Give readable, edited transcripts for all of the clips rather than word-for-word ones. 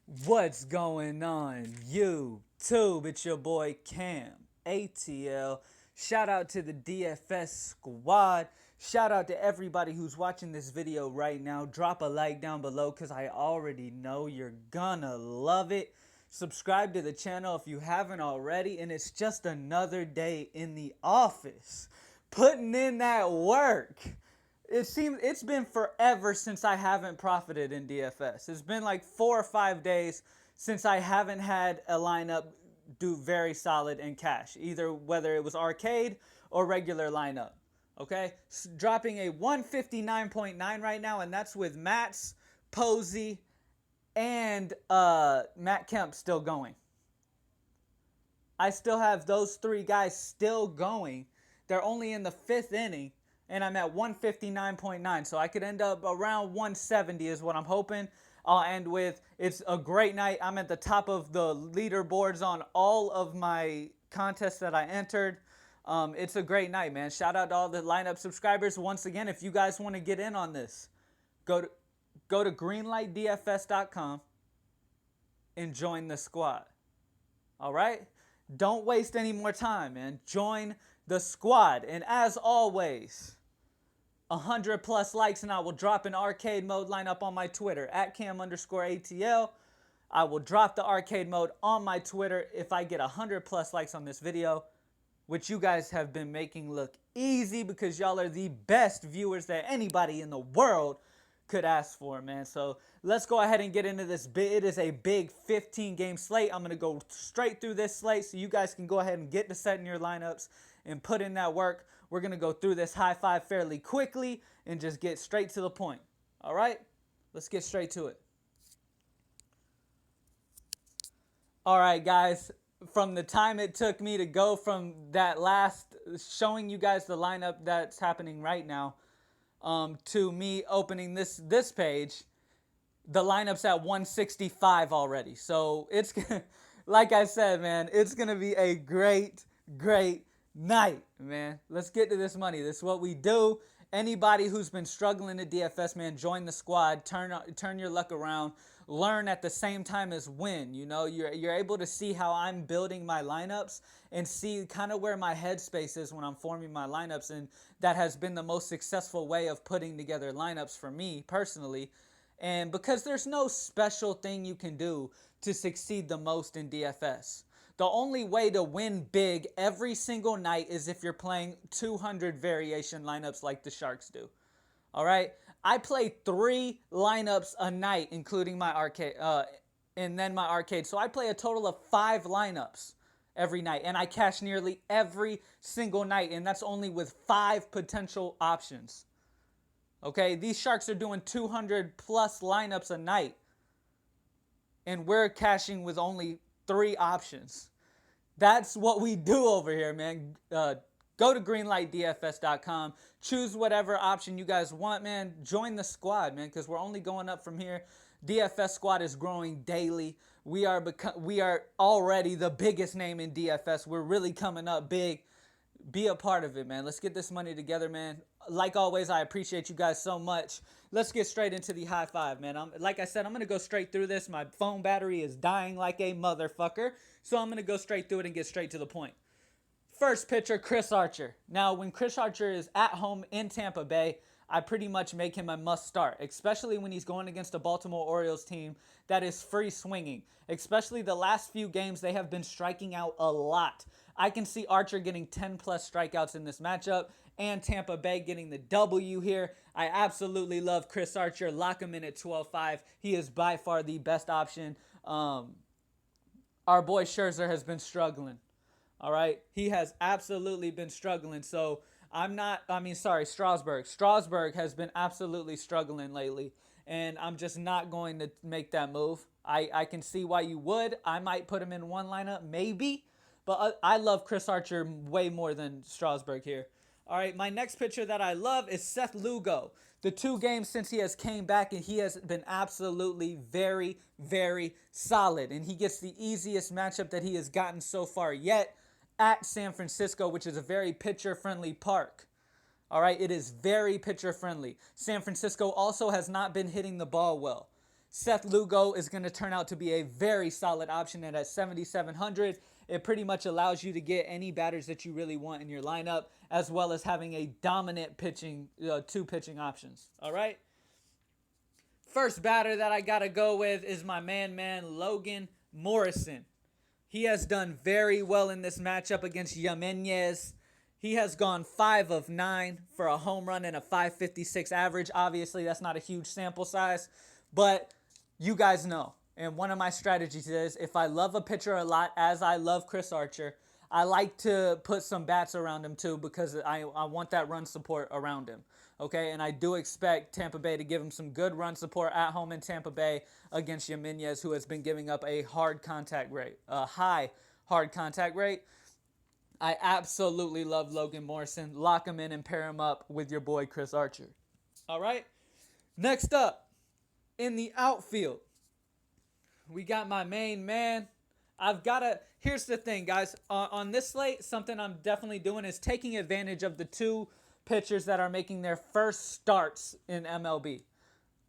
What's going on, YouTube? It's your boy Cam ATL. Shout out to the DFS squad. Shout out to everybody who's watching this video right now. Drop a like down below because I already know you're gonna love it. Subscribe to the channel if you haven't already, and it's just another day in the office. Putting in that work. It's been forever since I haven't profited in DFS. It's been like 4 or 5 days since I haven't had a lineup do very solid in cash, either whether it was arcade or regular lineup. Okay, dropping a 159.9 right now, and that's with Matt's, Posey, and Matt Kemp still going. I still have those three guys still going. They're only in the fifth inning, and I'm at 159.9. So I could end up around 170 is what I'm hoping. I'll end with, it's a great night. I'm at the top of the leaderboards on all of my contests that I entered. It's a great night, man. Shout out to all the lineup subscribers. Once again, if you guys want to get in on this, go to greenlightdfs.com and join the squad. All right? Don't waste any more time, man. Join the squad. And as always, 100 plus likes and I will drop an arcade mode lineup on my Twitter at Cam_ATL. I will drop the arcade mode on my Twitter if I get 100 plus likes on this video, which you guys have been making look easy because y'all are the best viewers that anybody in the world could ask for, man. So let's go ahead and get into this. It is a big 15 game slate. I'm going to go straight through this slate so you guys can go ahead and get to setting your lineups and put in that work. We're going to go through this high five fairly quickly and just get straight to the point. All right, let's get straight to it. All right, guys, from the time it took me to go from that last showing you guys the lineup that's happening right now to me opening this page, the lineup's at 165 already. So it's, like I said, man, it's going to be a great night, man. Let's get to this money. This is what we do. Anybody who's been struggling at DFS, man, join the squad. Turn your luck around. Learn at the same time as win. You know, you're able to see how I'm building my lineups and see kind of where my headspace is when I'm forming my lineups, and that has been the most successful way of putting together lineups for me personally. And because there's no special thing you can do to succeed the most in DFS. The only way to win big every single night is if you're playing 200 variation lineups like the Sharks do. All right? I play 3 lineups a night, including my arcade, and then my arcade. So I play a total of 5 lineups every night, and I cash nearly every single night, and that's only with 5 potential options. Okay? These Sharks are doing 200 plus lineups a night, and we're cashing with only 3 options. That's what we do over here, man. Go to greenlightdfs.com. Choose whatever option you guys want, man. Join the squad, man, because we're only going up from here. DFS squad is growing daily. We are already the biggest name in DFS. We're really coming up big. Be a part of it, man. Let's get this money together, man. Like always, I appreciate you guys so much. Let's get straight into the high five, man. Like I said, I'm going to go straight through this. My phone battery is dying like a motherfucker, so I'm going to go straight through it and get straight to the point. First pitcher, Chris Archer. Now, when Chris Archer is at home in Tampa Bay, I pretty much make him a must start, especially when he's going against a Baltimore Orioles team that is free swinging. Especially the last few games, they have been striking out a lot. I can see Archer getting 10 plus strikeouts in this matchup and Tampa Bay getting the W here. I absolutely love Chris Archer. Lock him in at 12.5. He is by far the best option. Our boy Scherzer has been struggling. All right. He has absolutely been struggling. So Strasburg. Strasburg has been absolutely struggling lately. And I'm just not going to make that move. I can see why you would. I might put him in one lineup, maybe. But I love Chris Archer way more than Strasburg here. All right, my next pitcher that I love is Seth Lugo. The 2 games since he has came back, and he has been absolutely very solid. And he gets the easiest matchup that he has gotten so far yet at San Francisco, which is a very pitcher-friendly park. All right, it is very pitcher-friendly. San Francisco also has not been hitting the ball well. Seth Lugo is going to turn out to be a very solid option, and at 7,700, it pretty much allows you to get any batters that you really want in your lineup, as well as having a dominant pitching, two pitching options. All right. First batter that I got to go with is my man Logan Morrison. He has done very well in this matchup against Jimenez. He has gone 5 of 9 for a home run and a 556 average. Obviously, that's not a huge sample size, but you guys know. And one of my strategies is if I love a pitcher a lot, as I love Chris Archer, I like to put some bats around him too because I want that run support around him. Okay, and I do expect Tampa Bay to give him some good run support at home in Tampa Bay against Jimenez, who has been giving up a hard contact rate, a high hard contact rate. I absolutely love Logan Morrison. Lock him in and pair him up with your boy Chris Archer. All right, next up in the outfield, we got my main man. Here's the thing, guys. On this slate, something I'm definitely doing is taking advantage of the two pitchers that are making their first starts in MLB.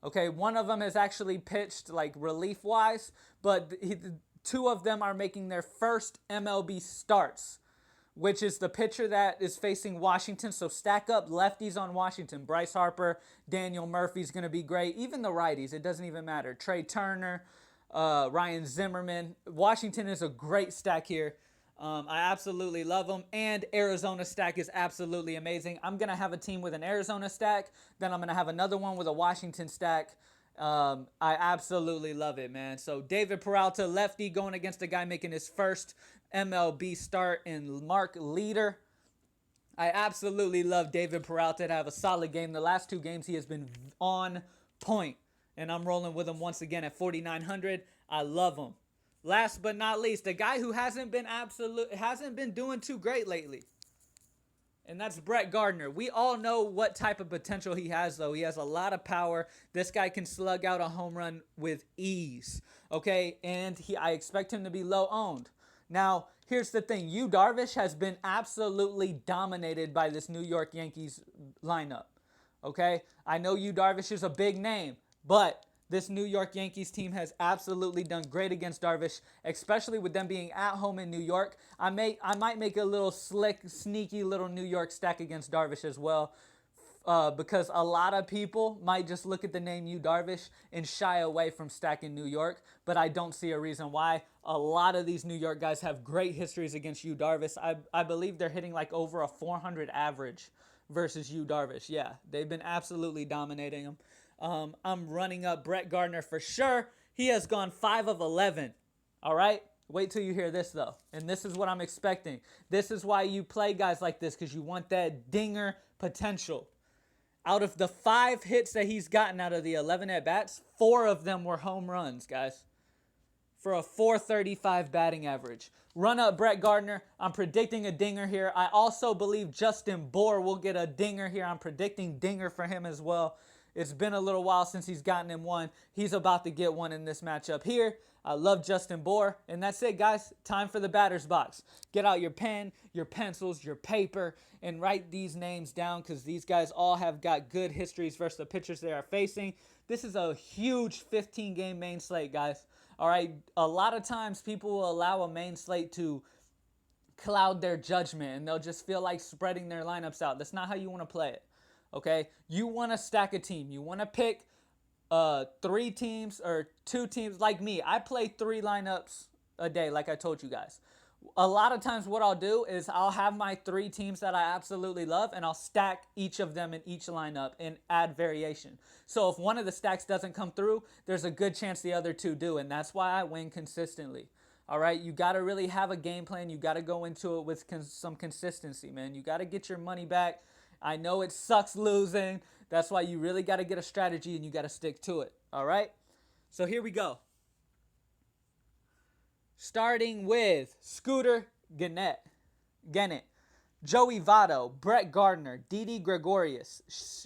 Okay, one of them has actually pitched like relief-wise, but two of them are making their first MLB starts, which is the pitcher that is facing Washington. So stack up lefties on Washington. Bryce Harper, Daniel Murphy's going to be great. Even the righties, it doesn't even matter. Trey Turner, Ryan Zimmerman. Washington is a great stack here. I absolutely love them. And Arizona stack is absolutely amazing. I'm going to have a team with an Arizona stack. Then I'm going to have another one with a Washington stack. I absolutely love it, man. So David Peralta, lefty, going against a guy making his first MLB start in Mark Leader. I absolutely love David Peralta to have a solid game. The last two games he has been on point. And I'm rolling with him once again at 4,900. I love him. Last but not least, a guy who hasn't been doing too great lately. And that's Brett Gardner. We all know what type of potential he has, though. He has a lot of power. This guy can slug out a home run with ease. Okay? And I expect him to be low owned. Now, here's the thing. Yu Darvish has been absolutely dominated by this New York Yankees lineup. Okay? I know Yu Darvish is a big name, but this New York Yankees team has absolutely done great against Darvish, especially with them being at home in New York. I might make a little slick, sneaky little New York stack against Darvish as well, because a lot of people might just look at the name Yu Darvish and shy away from stacking New York, but I don't see a reason why. A lot of these New York guys have great histories against Yu Darvish. I believe they're hitting like over a 400 average versus Yu Darvish. Yeah, they've been absolutely dominating him. I'm running up Brett Gardner for sure. He has gone 5 of 11. All right? Wait till you hear this, though. And this is what I'm expecting. This is why you play guys like this, because you want that dinger potential. Out of the 5 hits that he's gotten out of the 11 at-bats, 4 of them were home runs, guys, for a 435 batting average. Run up Brett Gardner. I'm predicting a dinger here. I also believe Justin Bour will get a dinger here. I'm predicting dinger for him as well. It's been a little while since he's gotten him one. He's about to get one in this matchup here. I love Justin Bour. And that's it, guys. Time for the batter's box. Get out your pen, your pencils, your paper, and write these names down because these guys all have got good histories versus the pitchers they are facing. This is a huge 15-game main slate, guys. All right, a lot of times people will allow a main slate to cloud their judgment, and they'll just feel like spreading their lineups out. That's not how you want to play it. Okay, you want to stack a team. You want to pick 3 teams or 2 teams like me. I play 3 lineups a day, like I told you guys. A lot of times what I'll do is I'll have my 3 teams that I absolutely love, and I'll stack each of them in each lineup and add variation. So if one of the stacks doesn't come through, there's a good chance the other 2 do, and that's why I win consistently. All right, you got to really have a game plan. You got to go into it with some consistency, man. You got to get your money back. I know it sucks losing. That's why you really got to get a strategy and you got to stick to it. All right? So here we go. Starting with Scooter Gennett, Joey Votto, Brett Gardner, Didi Gregorius,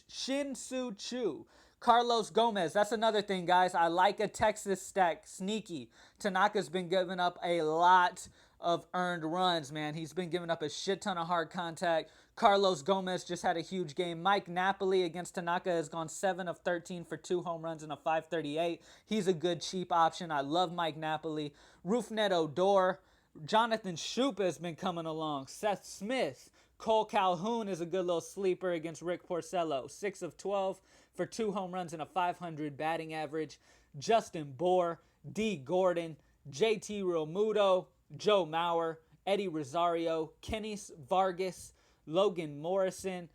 Shin-Soo Choo, Carlos Gomez. That's another thing, guys. I like a Texas stack. Sneaky. Tanaka's been giving up a lot of earned runs, man. He's been giving up a shit ton of hard contact. Carlos Gomez just had a huge game. Mike Napoli against Tanaka has gone 7 of 13 for 2 home runs and a 538. He's a good cheap option. I love Mike Napoli. Rougned Odor. Jonathan Schupa has been coming along. Seth Smith. Cole Calhoun is a good little sleeper against Rick Porcello. 6 of 12 for 2 home runs and a 500 batting average. Justin Bour, D. Gordon, JT Realmuto, Joe Mauer, Eddie Rosario, Kennis Vargas, Logan Morrison,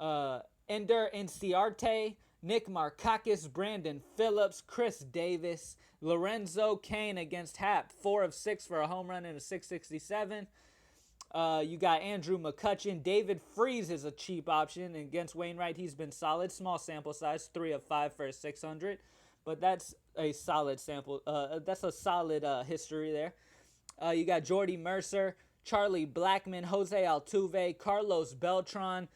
Ender Inciarte, Nick Markakis, Brandon Phillips, Chris Davis, Lorenzo Cain against Hap, 4 of 6 for a home run and a 667. You got Andrew McCutchen. David Freese is a cheap option. Against Wainwright, he's been solid. Small sample size, 3 of 5 for a 600. But that's a solid sample. That's a solid history there. You got Jordy Mercer, Charlie Blackmon, Jose Altuve, Carlos Beltran,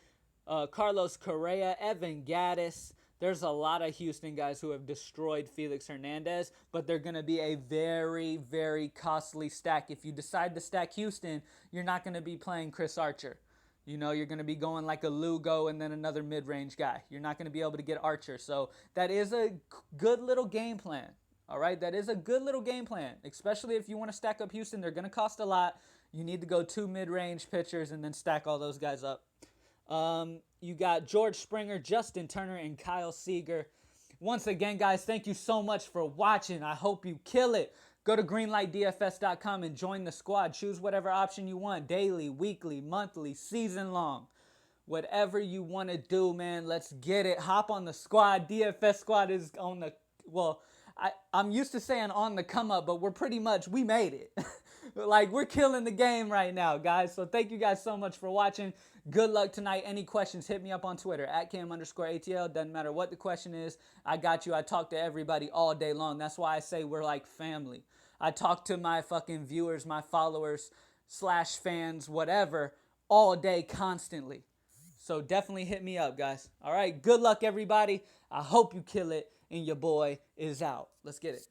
Carlos Correa, Evan Gattis. There's a lot of Houston guys who have destroyed Felix Hernandez, but they're going to be a very, very costly stack. If you decide to stack Houston, you're not going to be playing Chris Archer. You know, you're going to be going like a Lugo and then another mid-range guy. You're not going to be able to get Archer. So that is a good little game plan. All right, that is a good little game plan, especially if you want to stack up Houston. They're going to cost a lot. You need to go 2 mid-range pitchers and then stack all those guys up. You got George Springer, Justin Turner, and Kyle Seager. Once again, guys, thank you so much for watching. I hope you kill it. Go to greenlightdfs.com and join the squad. Choose whatever option you want, daily, weekly, monthly, season long. Whatever you want to do, man, let's get it. Hop on the squad. DFS squad is on the, well, I'm used to saying on the come up, but we made it. Like, we're killing the game right now, guys. So thank you guys so much for watching. Good luck tonight. Any questions, hit me up on Twitter, @Cam_ATL. Doesn't matter what the question is. I got you. I talk to everybody all day long. That's why I say we're like family. I talk to my fucking viewers, my followers, /fans, whatever, all day, constantly. So definitely hit me up, guys. All right, good luck, everybody. I hope you kill it, and your boy is out. Let's get it.